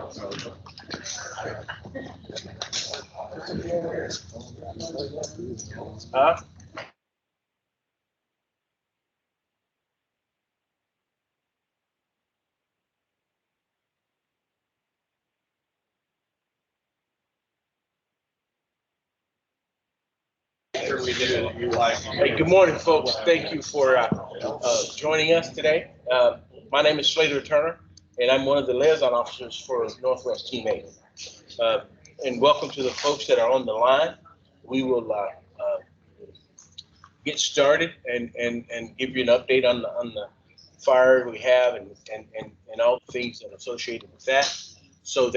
Huh? Hey, good morning, folks. Thank you for joining us today. My name is Slater Turner, and I'm one of the liaison officers for Northwest Team 8. And welcome to the folks that are on the line. We will get started and give you an update on the fire we have and all the things that are associated with that, so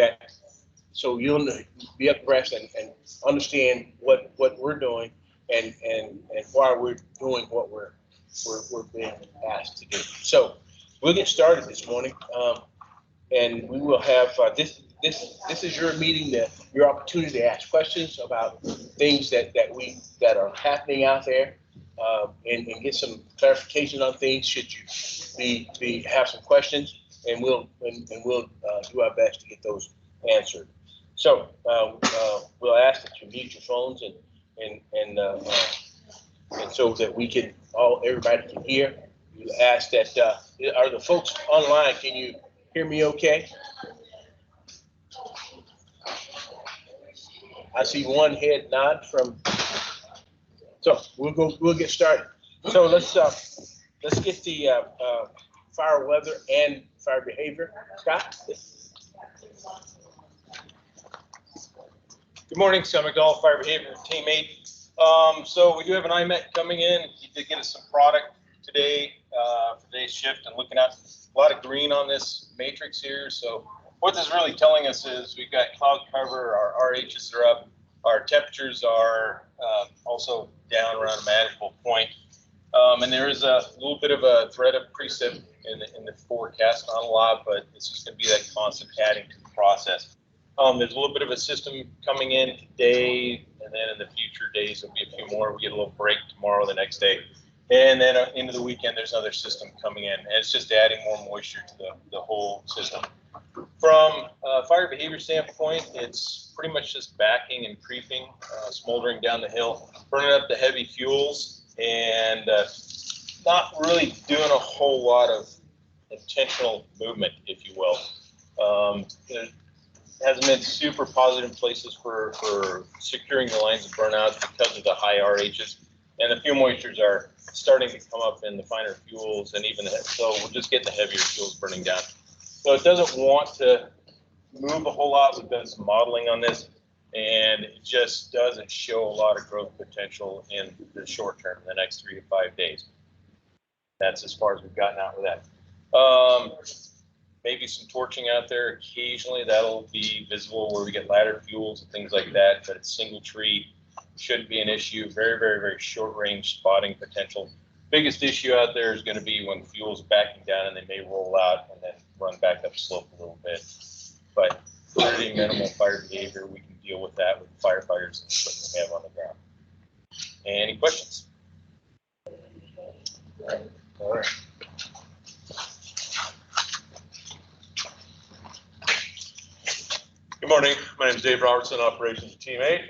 you'll be abreast and understand what we're doing and why we're doing what we're being asked to do. So we'll get started this morning, and we will have this is your meeting, your opportunity to ask questions about things that are happening out there, and get some clarification on things should you have some questions, and we'll do our best to get those answered. So we'll ask that you mute your phones and so that we can everybody can hear. We'll ask that are the folks online, can you hear me okay? I see one head nod from. So we'll get started. So let's get the fire weather and fire behavior. Scott. Good morning, Scott McDowell, Fire Behavior Team 8. So we do have an IMET coming in. He did get us some product today for today's shift, and looking at a lot of green on this matrix here. So what this is really telling us is we've got cloud cover, our RHs are up, our temperatures are also down around a manageable point. And there is a little bit of a threat of precip in the forecast, not a lot, but it's just going to be that constant adding to the process. There's a little bit of a system coming in today, and then in the future days there'll be a few more. We get a little break tomorrow, the next day, and then into the weekend there's another system coming in, and it's just adding more moisture to the whole system. From a fire behavior standpoint, it's pretty much just backing and creeping, smoldering down the hill, burning up the heavy fuels, and not really doing a whole lot of intentional movement, if you will. Hasn't been super positive places for securing the lines of burnouts because of the high RHs, and the fuel moistures are starting to come up in the finer fuels, and even so we're just getting the heavier fuels burning down. So it doesn't want to move a whole lot. We've done some modeling on this, and it just doesn't show a lot of growth potential in the short term, in the next 3 to 5 days. That's as far as we've gotten out with that. Maybe some torching out there occasionally, that'll be visible where we get ladder fuels and things like that, but it's single tree, shouldn't be an issue. Very, very, very short range spotting potential. Biggest issue out there is going to be when fuel's backing down, and they may roll out and then run back up slope a little bit. But pretty minimal fire behavior, we can deal with that with firefighters and the equipment we have on the ground. Any questions? All right. Good morning. My name is Dave Robertson, Operations Team 8.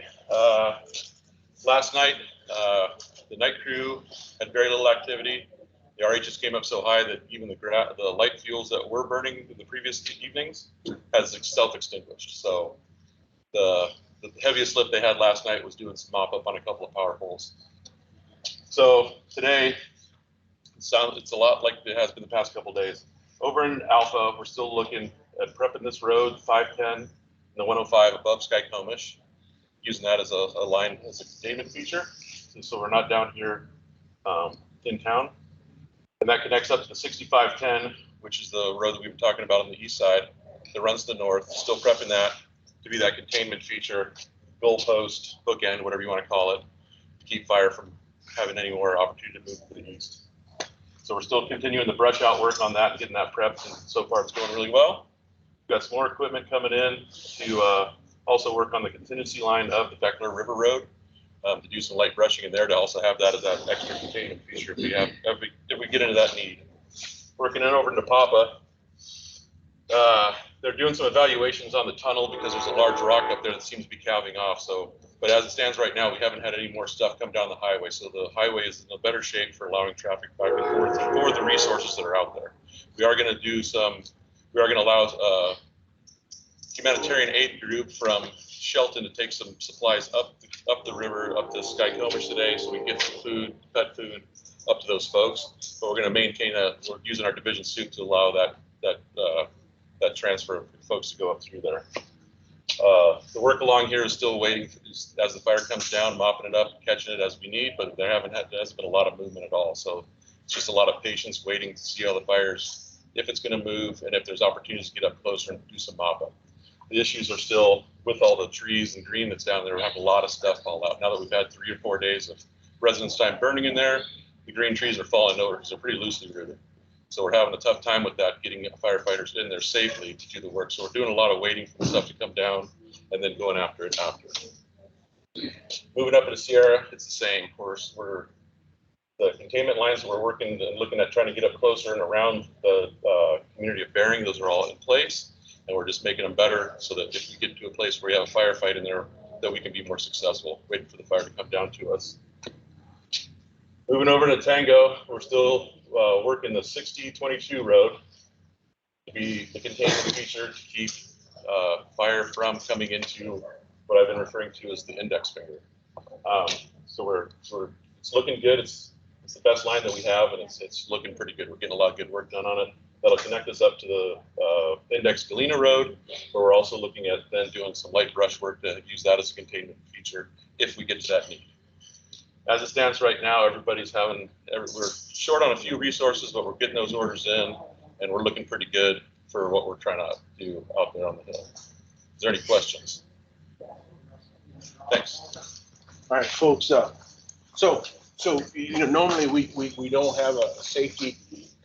Last night, the night crew had very little activity. The RHs came up so high that even the light fuels that were burning in the previous evenings has self-extinguished. So the heaviest lift they had last night was doing some mop up on a couple of power poles. So today, it's a lot like it has been the past couple of days. Over in Alpha, we're still looking at prepping this road 510 and the 105 above Skycomish, using that as a line as a containment feature, so we're not down here in town. And that connects up to the 6510, which is the road that we've been talking about on the east side that runs to the north. Still prepping that to be that containment feature, goalpost, bookend, whatever you want to call it, to keep fire from having any more opportunity to move to the east. So we're still continuing the brush out work on that and getting that prepped, and so far it's going really well. We've got some more equipment coming in to also work on the contingency line of the Beckler River Road, to do some light brushing in there, to also have that as that extra containment feature if we get into that need. Working in over into Papa, They're doing some evaluations on the tunnel because there's a large rock up there that seems to be calving off. So, but as it stands right now, we haven't had any more stuff come down the highway. So the highway is in a better shape for allowing traffic back and forth for the resources that are out there. We are going to do some, we are going to allow humanitarian aid group from Shelton to take some supplies up the river, up to Skycomers today, so we can get some food, pet food, up to those folks. But we're going to maintain we're using our division suit to allow that transfer of folks to go up through there. The work along here is still waiting as the fire comes down, mopping it up, catching it as we need, but there hasn't been a lot of movement at all. So it's just a lot of patience waiting to see how the fire's, if it's going to move, and if there's opportunities to get up closer and do some mop up. The issues are still with all the trees and green that's down there. We have a lot of stuff fall out. Now that we've had 3 or 4 days of residence time burning in there, the green trees are falling over because they're pretty loosely rooted. So we're having a tough time with that, getting firefighters in there safely to do the work. So we're doing a lot of waiting for the stuff to come down and then going after it after. Moving up into Sierra, it's the same. We're the containment lines that we're working and looking at trying to get up closer and around the community of Bering, those are all in place. And we're just making them better so that if we get to a place where we have a firefight in there, that we can be more successful, waiting for the fire to come down to us. Moving over to Tango, we're still working the 6022 road to be the containment feature to keep fire from coming into what I've been referring to as the index finger. So it's looking good. It's the best line that we have, and it's looking pretty good. We're getting a lot of good work done on it. That'll connect us up to the Index Galena Road, where we're also looking at then doing some light brush work to use that as a containment feature if we get to that need. As it stands right now, we're short on a few resources, but we're getting those orders in, and we're looking pretty good for what we're trying to do out there on the hill. Is there any questions? Thanks. All right, folks. So normally we don't have a safety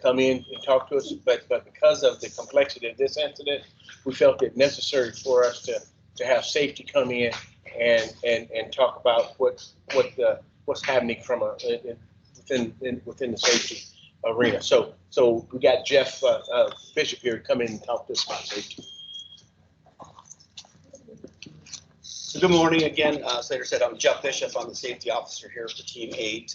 come in and talk to us, but because of the complexity of this incident, we felt it necessary for us to have safety come in and talk about what's happening from within the safety arena. So we got Jeff Bishop here to come in and talk to us about safety. So good morning again. Slater said I'm Jeff Bishop. I'm the safety officer here for Team 8.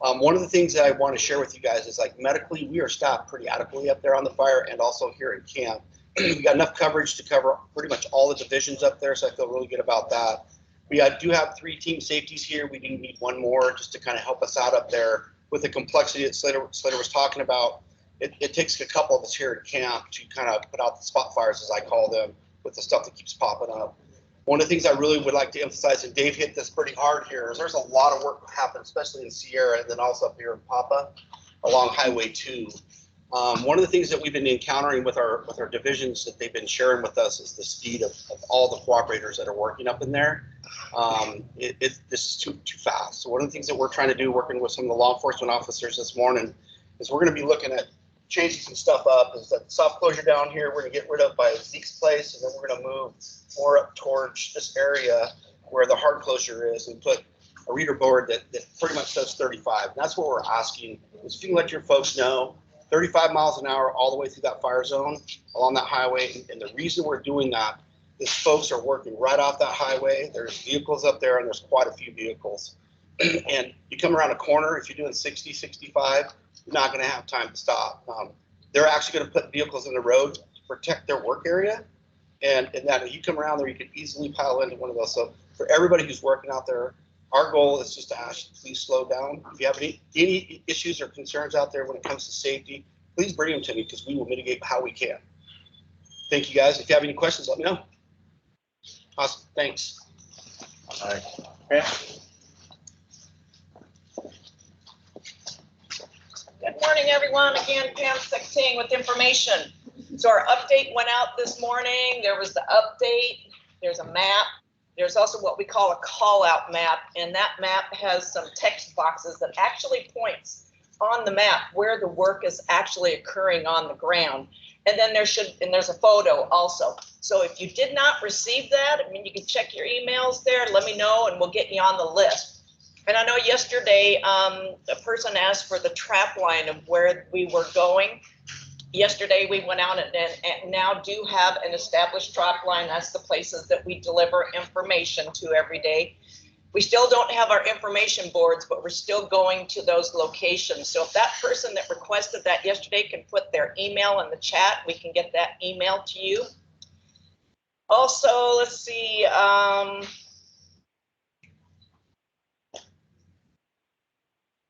One of the things that I want to share with you guys is, like, medically, we are staffed pretty adequately up there on the fire and also here in camp. We got enough coverage to cover pretty much all the divisions up there, so I feel really good about that. We do have 3 team safeties here. We do need 1 more just to kind of help us out up there with the complexity that Slater was talking about. It takes a couple of us here at camp to kind of put out the spot fires, as I call them, with the stuff that keeps popping up. One of the things I really would like to emphasize, and Dave hit this pretty hard here, is there's a lot of work happening, especially in Sierra and then also up here in Papa along Highway 2. One of the things that we've been encountering with our divisions that they've been sharing with us is the speed of all the cooperators that are working up in there. This is too fast. So one of the things that we're trying to do, working with some of the law enforcement officers this morning, is we're going to be looking at changing some stuff up. Is that soft closure down here we're going to get rid of by Zeke's place, and then we're going to move more up towards this area where the hard closure is and put a reader board that pretty much says 35. And that's what we're asking, is if you can let your folks know 35 miles an hour all the way through that fire zone along that highway. And the reason we're doing that is folks are working right off that highway. There's vehicles up there, and there's quite a few vehicles. And you come around a corner, if you're doing 60, 65, you're not going to have time to stop. They're actually going to put vehicles in the road to protect their work area. And that if you come around there, you could easily pile into one of those. So for everybody who's working out there, our goal is just to ask you, please slow down. If you have any issues or concerns out there when it comes to safety, please bring them to me, because we will mitigate how we can. Thank you, guys. If you have any questions, let me know. Awesome. Thanks. All right. Okay. Good morning, everyone. Again, Pam Secting with information. So our update went out this morning. There was the update. There's a map. There's also what we call a call-out map, and that map has some text boxes that actually points on the map where the work is actually occurring on the ground. And then there's a photo also. So if you did not receive that, I mean, you can check your emails there. Let me know, and we'll get you on the list. And I know yesterday a person asked for the trap line of where we were going. Yesterday, we went out and now do have an established drop line. That's the places that we deliver information to every day. We still don't have our information boards, but we're still going to those locations. So if that person that requested that yesterday can put their email in the chat, we can get that email to you. Also, let's see.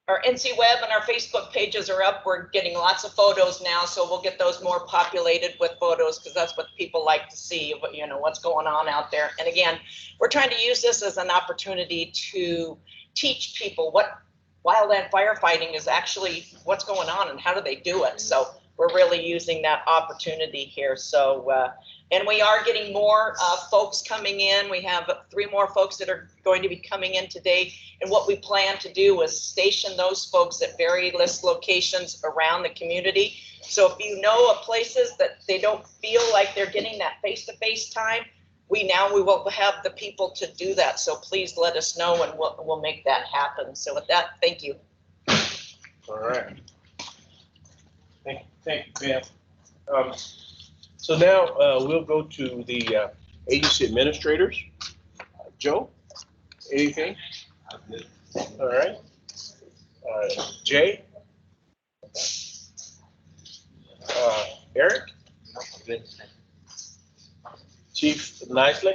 Our NC Web and our Facebook pages are up. We're getting lots of photos now, so we'll get those more populated with photos because that's what people like to see, you know, what's going on out there. And again, we're trying to use this as an opportunity to teach people what wildland firefighting is actually, what's going on and how do they do it. So we're really using that opportunity here. So, and we are getting more folks coming in. We have 3 more folks that are going to be coming in today. And what we plan to do is station those folks at various locations around the community. So if you know of places that they don't feel like they're getting that face-to-face time, we will have the people to do that. So please let us know and we'll make that happen. So with that, thank you. All right. Thank you, Pam. So now we'll go to the agency administrators. Joe, anything? All right. Jay? Eric? Chief Nicely?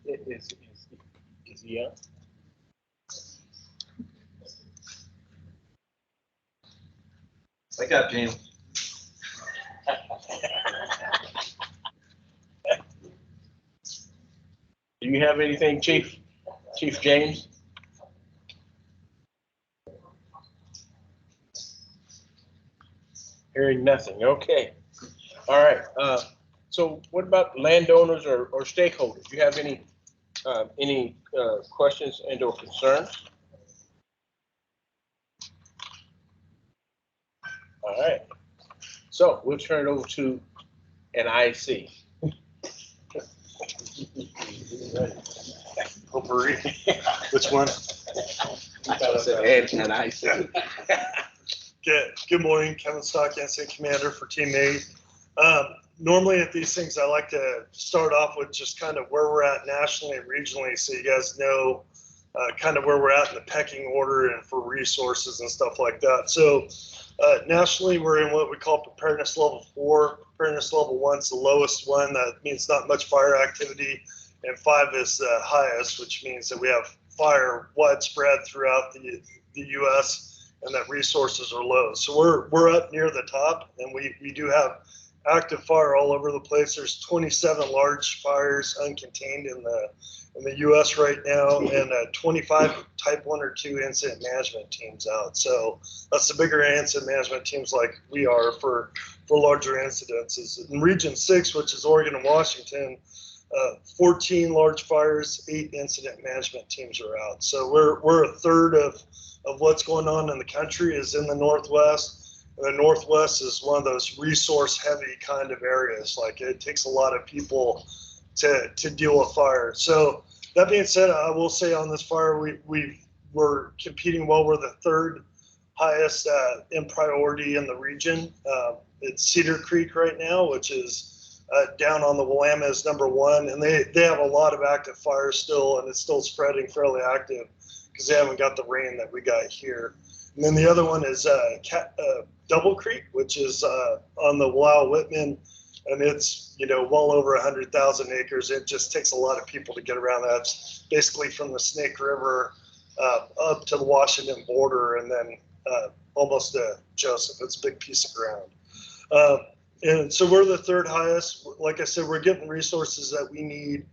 Is he on? Wake up, James. Do you have anything, Chief James? Hearing nothing. Okay. All right. So what about landowners or stakeholders? Do you have any questions and or concerns? All right. So we'll turn it over to NIC. Potpourri. Which one? NIC. Good morning, Kevin Stock, NC Commander for Team 8. Normally at these things, I like to start off with just kind of where we're at nationally and regionally, so you guys know kind of where we're at in the pecking order and for resources and stuff like that. So nationally, we're in what we call preparedness level 4. Preparedness level 1 is the lowest one. That means not much fire activity. And 5 is the highest, which means that we have fire widespread throughout the U.S. and that resources are low. So we're up near the top, and we do have active fire all over the place. There's 27 large fires uncontained in the U.S. right now, and 25 type 1 or 2 incident management teams out. So that's the bigger incident management teams like we are for larger incidences. In Region 6, which is Oregon and Washington, 14 large fires, 8 incident management teams are out. So we're a third of what's going on in the country is in the Northwest. And the Northwest is one of those resource heavy kind of areas. Like it takes a lot of people to deal with fire. So that being said, I will say on this fire, we're competing well. We're the 3rd highest in priority in the region. It's Cedar Creek right now, which is down on the Willamette number 1, and they have a lot of active fires still, and it's still spreading fairly active because they haven't got the rain that we got here. And then the other one is Double Creek, which is on the Wow-Whitman, and it's well over 100,000 acres. It just takes a lot of people to get around that. It's basically from the Snake River up to the Washington border, and then almost to Joseph. It's a big piece of ground. And so we're the 3rd highest. Like I said, we're getting resources that we need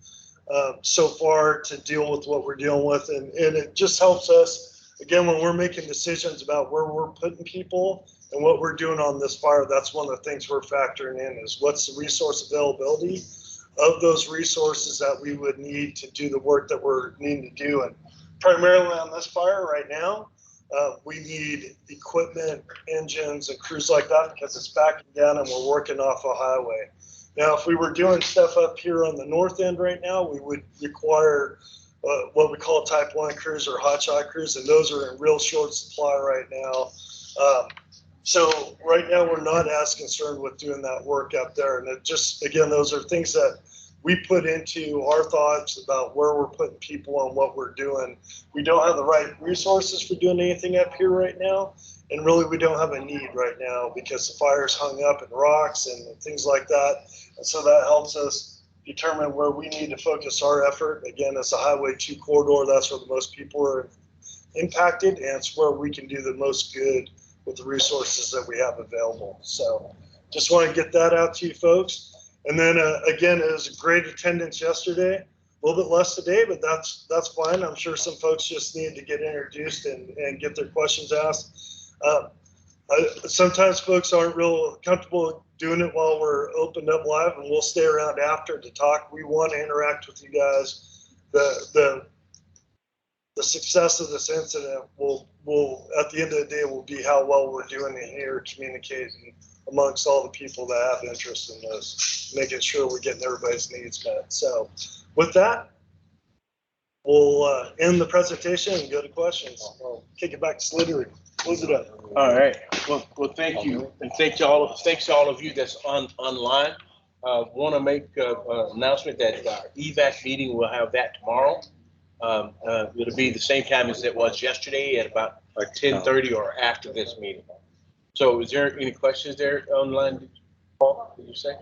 so far to deal with what we're dealing with. And it just helps us, again, when we're making decisions about where we're putting people and what we're doing on this fire. That's one of the things we're factoring in is what's the resource availability of those resources that we would need to do the work that we're needing to do. And primarily on this fire right now, we need equipment, engines, and crews like that because it's backing down and we're working off a highway. Now, if we were doing stuff up here on the north end right now, we would require what we call type 1 crews or hotshot crews, and those are in real short supply right now. So right now we're not as concerned with doing that work out there. And it just, again, those are things that we put into our thoughts about where we're putting people and what we're doing. We don't have the right resources for doing anything up here right now. And really, we don't have a need right now because the fire's hung up in rocks and things like that. And so that helps us determine where we need to focus our effort. Again, it's a Highway 2 corridor. That's where the most people are impacted, and it's where we can do the most good with the resources that we have available. So just want to get that out to you folks. And then again, it was a great attendance yesterday. A little bit less today, but that's fine. I'm sure some folks just need to get introduced and get their questions asked. Sometimes folks aren't real comfortable doing it while we're opened up live, and we'll stay around after to talk. We want to interact with you guys. The success of this incident will at the end of the day will be how well we're doing in here communicating amongst all the people that have interest in this, making sure we're getting everybody's needs met. So with that, we'll end the presentation and go to questions. I'll kick it back to Slidery. Close it up. All right. Well, thank you, and thanks to all of you that's online. Want to make an announcement that our EVAC meeting, we'll have that tomorrow. It'll be the same time as it was yesterday at about 10:30 or after this meeting. So is there any questions there online? Paul, did you say?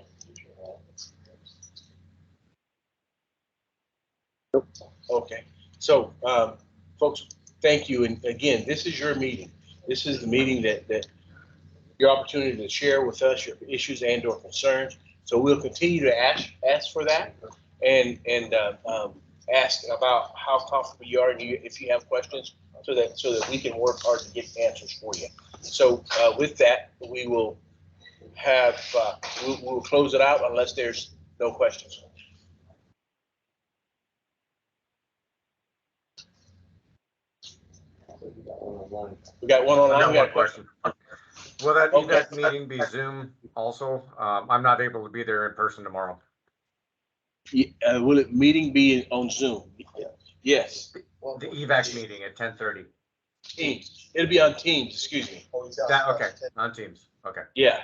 Okay. So, folks, thank you. And again, this is your meeting. This is the meeting that your opportunity to share with us your issues and or concerns. So we'll continue to ask for that and ask about how comfortable you are and if you have questions so that we can work hard to get answers for you. So with that, we will have, we'll close it out unless there's no questions. We got one online. No more question. Will that EVAC meeting be Zoom also? I'm not able to be there in person tomorrow. Will it meeting be on Zoom? Yes. The EVAC meeting at 10:30. Teams. It'll be on Teams, excuse me. That, okay, on Teams. Okay. Yeah.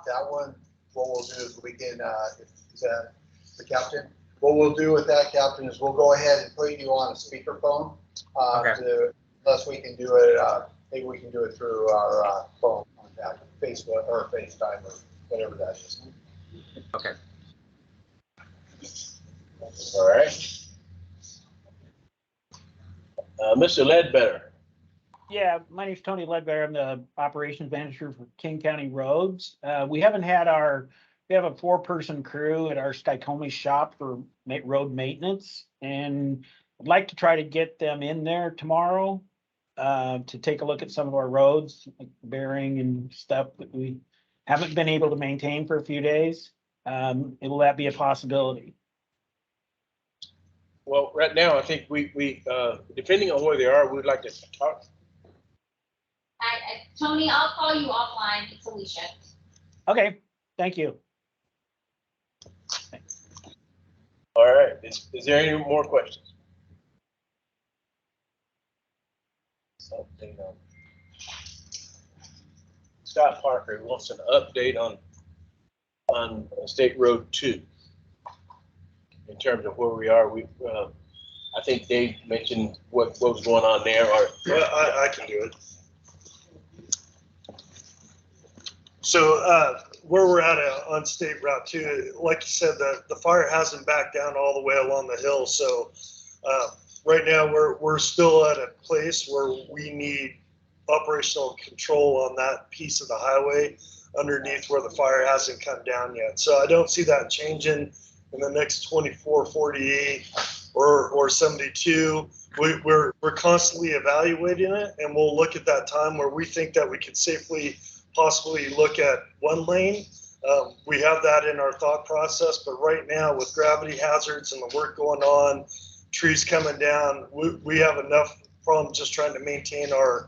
That one, what we'll do is we can, is that the captain? What we'll do with that, captain, is we'll go ahead and put you on a speakerphone. Okay. Unless we can do it, maybe we can do it through our phone on that, Facebook or FaceTime or whatever that is. Okay. All right. Mr. Ledbetter. Yeah, my name's Tony Ledbetter. I'm the operations manager for King County Roads. We have a 4-person crew at our Skycomey shop for road maintenance, and I'd like to try to get them in there tomorrow to take a look at some of our roads, like bearing and stuff that we haven't been able to maintain for a few days. Will that be a possibility? Well, right now, I think we depending on where they are, we'd like to talk. Tony, I'll call you offline. It's Alicia. Okay, thank you. Thanks. All right. Is there any more questions? Something. Scott Parker wants an update on State Road 2 in terms of where we are. I think Dave mentioned what was going on there. Yeah, I can do it. So where we're at on State Route 2, like you said, the fire hasn't backed down all the way along the hill. So right now we're still at a place where we need operational control on that piece of the highway underneath where the fire hasn't come down yet. So I don't see that changing in the next 24, 48 or 72. We're constantly evaluating it, and we'll look at that time where we think that we could safely possibly look at one lane. We have that in our thought process, but right now with gravity hazards and the work going on, trees coming down, we have enough problems just trying to maintain our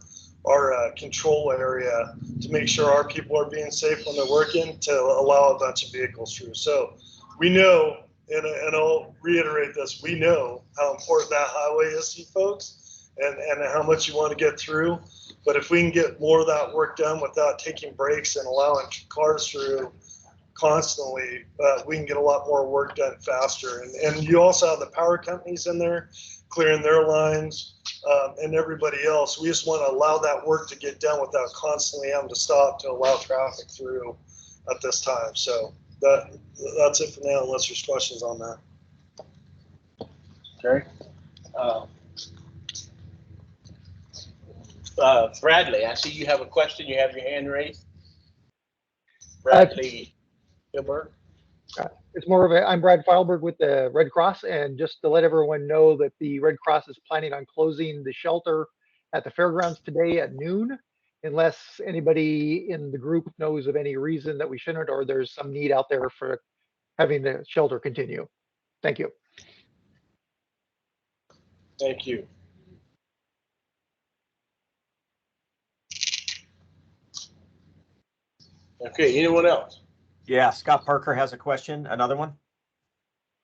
control area to make sure our people are being safe when they're working to allow a bunch of vehicles through. So we know, and I'll reiterate this, we know how important that highway is to you folks and how much you want to get through. But if we can get more of that work done without taking breaks and allowing cars through constantly, we can get a lot more work done faster. And you also have the power companies in there clearing their lines, and everybody else. We just want to allow that work to get done without constantly having to stop to allow traffic through at this time. So that's it for now, unless there's questions on that. Okay. Bradley, I see you have a question. You have your hand raised. Bradley Gilbert. It's more of a, I'm Brad Feilberg with the Red Cross, and just to let everyone know that the Red Cross is planning on closing the shelter at the fairgrounds today at noon, unless anybody in the group knows of any reason that we shouldn't, or there's some need out there for having the shelter continue. Thank you. Thank you. Okay, anyone else? Yeah, Scott Parker has a question, another one.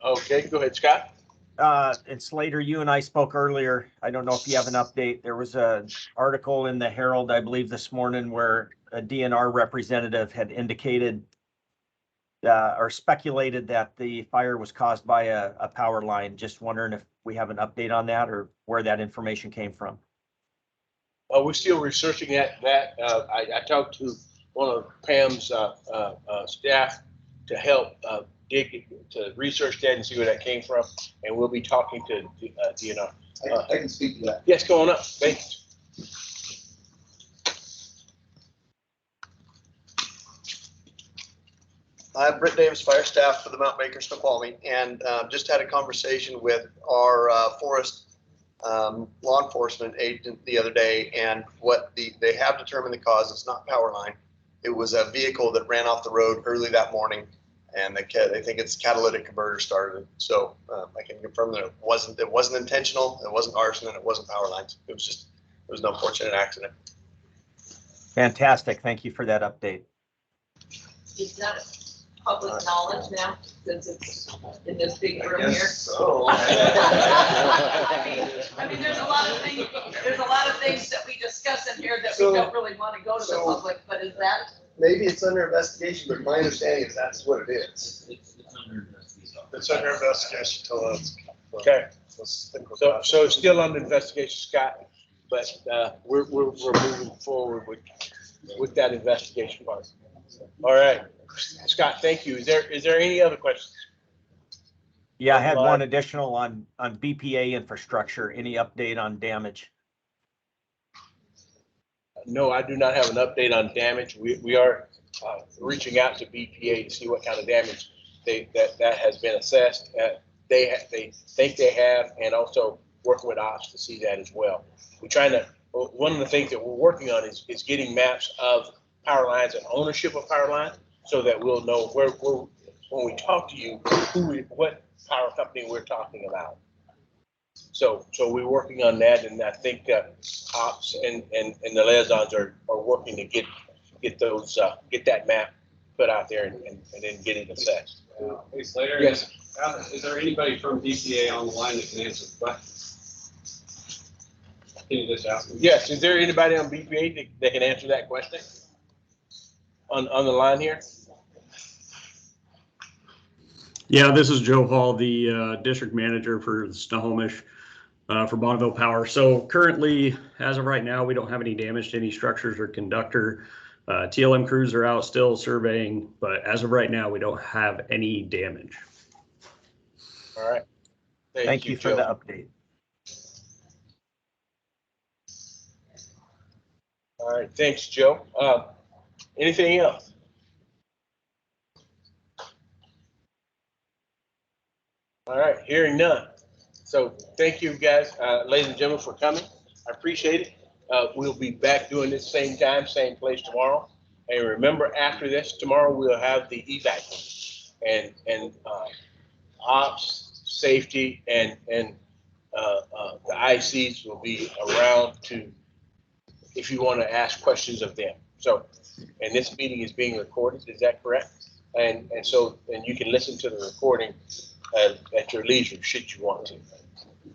Okay, go ahead, Scott. And Slater, you and I spoke earlier. I don't know if you have an update. There was an article in the Herald, I believe, this morning where a DNR representative had indicated or speculated that the fire was caused by a power line. Just wondering if we have an update on that or where that information came from. We're still researching that. I talked to one of Pam's staff to help to research that and see where that came from, and we'll be talking to DNR. I can speak to that. Yes, go on up. Thanks. I'm Britt Davis, fire staff for the Mount Baker Snoqualmie, and just had a conversation with our forest law enforcement agent the other day, and they have determined the cause. It's not power line. It was a vehicle that ran off the road early that morning, and they think it's catalytic converter started. So I can confirm that it wasn't intentional, it wasn't arson, and it wasn't power lines. It was an unfortunate accident. Fantastic. Thank you for that update. Is that public knowledge now, since it's in this big room here? So. I mean, there's a lot of things that we discuss in here that we don't really want to go to the public, but is that? Maybe it's under investigation, but my understanding is that's what it is. It's under investigation. It's under investigation till that's. Okay. So it's still under investigation, Scott, but we're moving forward with that investigation part. All right, Scott, thank you. Is there any other questions? Yeah, I had one additional on BPA infrastructure. Any update on damage? No, I do not have an update on damage. We are reaching out to BPA to see what kind of damage that has been assessed. They think they have, and also working with ops to see that as well. We're trying to. One of the things that we're working on is getting maps of power lines and ownership of power lines, so that we'll know where when we talk to you, what power company we're talking about. So we're working on that, and I think ops and the liaisons are working to get those get that map put out there and then get it assessed. Hey Slater. Yes. Is there anybody from DCA on the line that can answer the question? Can you just ask me? Yes. Is there anybody on BPA that can answer that question on the line here? Yeah, this is Joe Hall, the district manager for Snohomish for Bonneville Power. So currently, as of right now, we don't have any damage to any structures or conductor. TLM crews are out still surveying, but as of right now, we don't have any damage. All right. Thank you for Joe. the update. All right. Thanks, Joe. Anything else? All right. Hearing none. So thank you guys, ladies and gentlemen, for coming. I appreciate it. We'll be back doing this same time, same place tomorrow. And remember, after this, tomorrow we'll have the evac and ops, safety, and the ICs will be around to, if you want to ask questions of them. So, and this meeting is being recorded. Is that correct? And you can listen to the recording at your leisure, should you want to.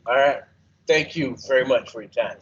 All right. Thank you very much for your time.